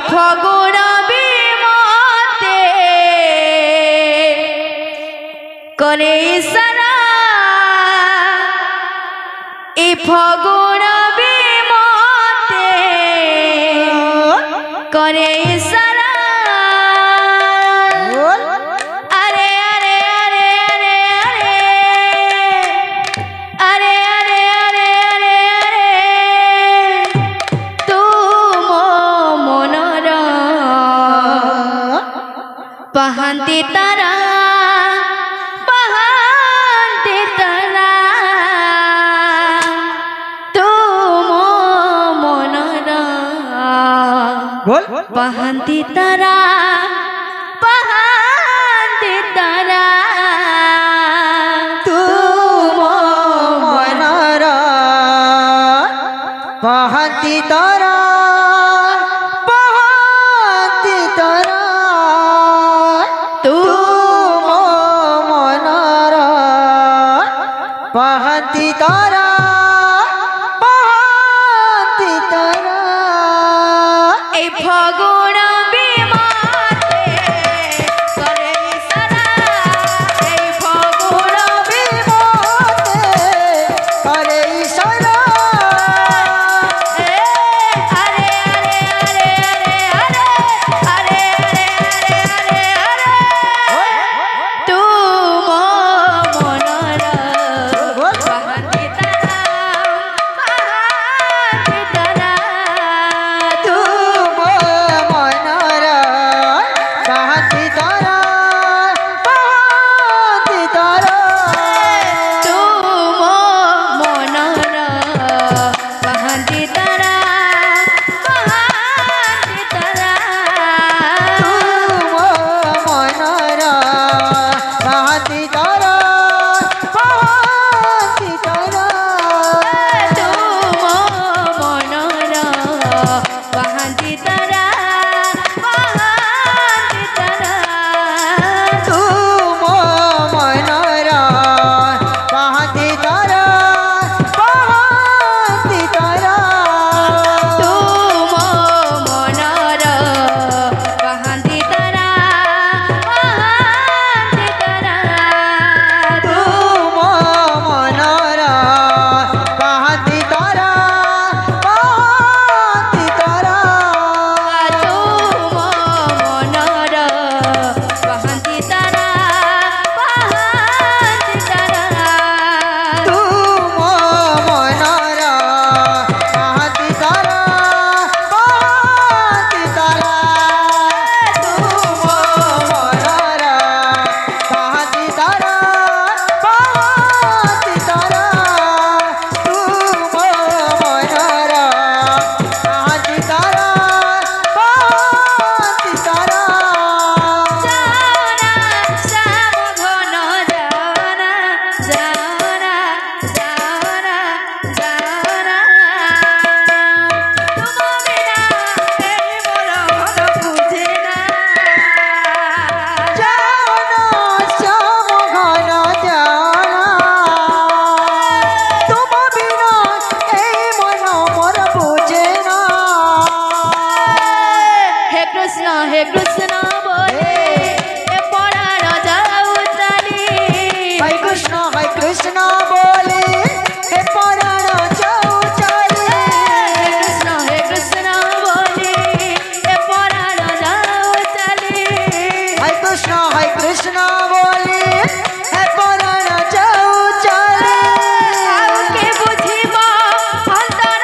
ফগুণ বিমতে করে ইশারা এই ফগুণ বিমতে করে ইশারা আরে আরে আরে আরে আরে আরে আরে আরে আরে তুম মনর পাহান্তি তারা পাহান্তি তারা তুম মনর পাহান্তি তারা পাহান্তি তারা তুম মনর পাহান্তি তারা পাহান্তি তারা তুম মনর পাহান্তি তারা পাহান্তি তারা এই ফগুণ বিমতে করে ইশারা এই ফগুণ বিমতে করে ইশারা আরে আরে আরে আরে আরে আরে আরে আরে তুম মনর পাহান্তি তারা পাহান্তি তারা তুম মনর পাহান্তি তারা পাহান্তি তারা তুম মনর পাহান্তি তারা পাহান্তি তারা তুম মনর পাহান্তি তারা পাহান্তি তারা তুম মনর পাহান্তি তারা পাহান্তি তারা তুম মনর পাহান্তি তারা পাহান্তি তারা তুম মনর পাহান্তি তারা পাহান্তি তারা তুম মনর পাহান্তি তারা পাহান্তি তারা তুম মনর পাহান্তি তারা পাহান্তি তারা তুম মনর পাহান্তি তারা পাহান্তি তারা তুম মনর পাহান্তি তারা পাহান্তি তারা তুম মনর পাহান্তি তারা পাহান্তি তারা যাওনা শ্যাম ঘন যাওনা যাওনা যাওনা যাওনা তুম বিনা এই মোর মন বুঝে না জানা শ্যাম ঘন জানা তুম বিনা এই মন মোর বুঝে না হে কৃষ্ণ বলে এ পরাণ যাও চালি কৃষ্ণ বলে হে পরাণ যাও চালি হে কৃষ্ণ বলে এ পরাণ যাও চালি কৃষ্ণ বলে হে পরাণ যাও চালি কাউকে বুঝিব অন্তর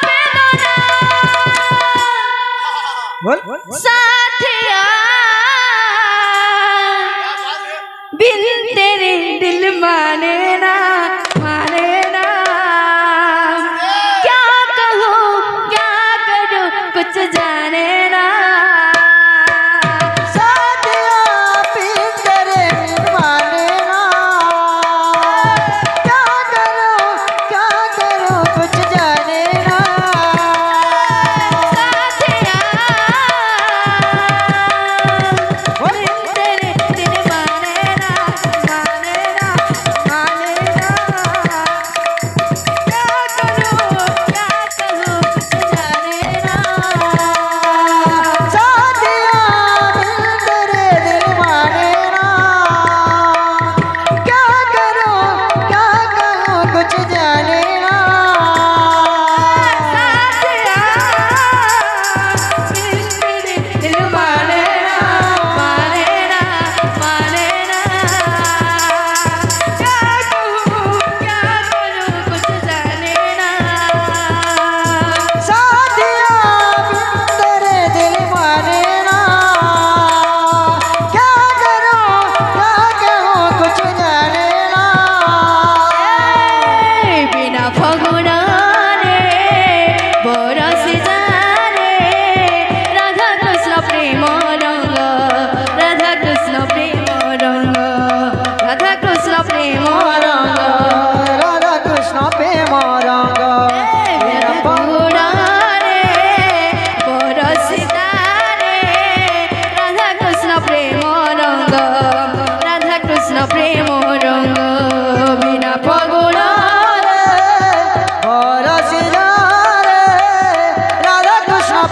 বেদনা साथिया बिन तेरे दिल माने ना क्या कहूँ क्या करूँ कुछ जाने ना साथिया बिन तेरे दिल माने ना क्या करो कुछ जाने ना साथिया बिन तेरे दिल माने ना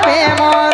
প্রেম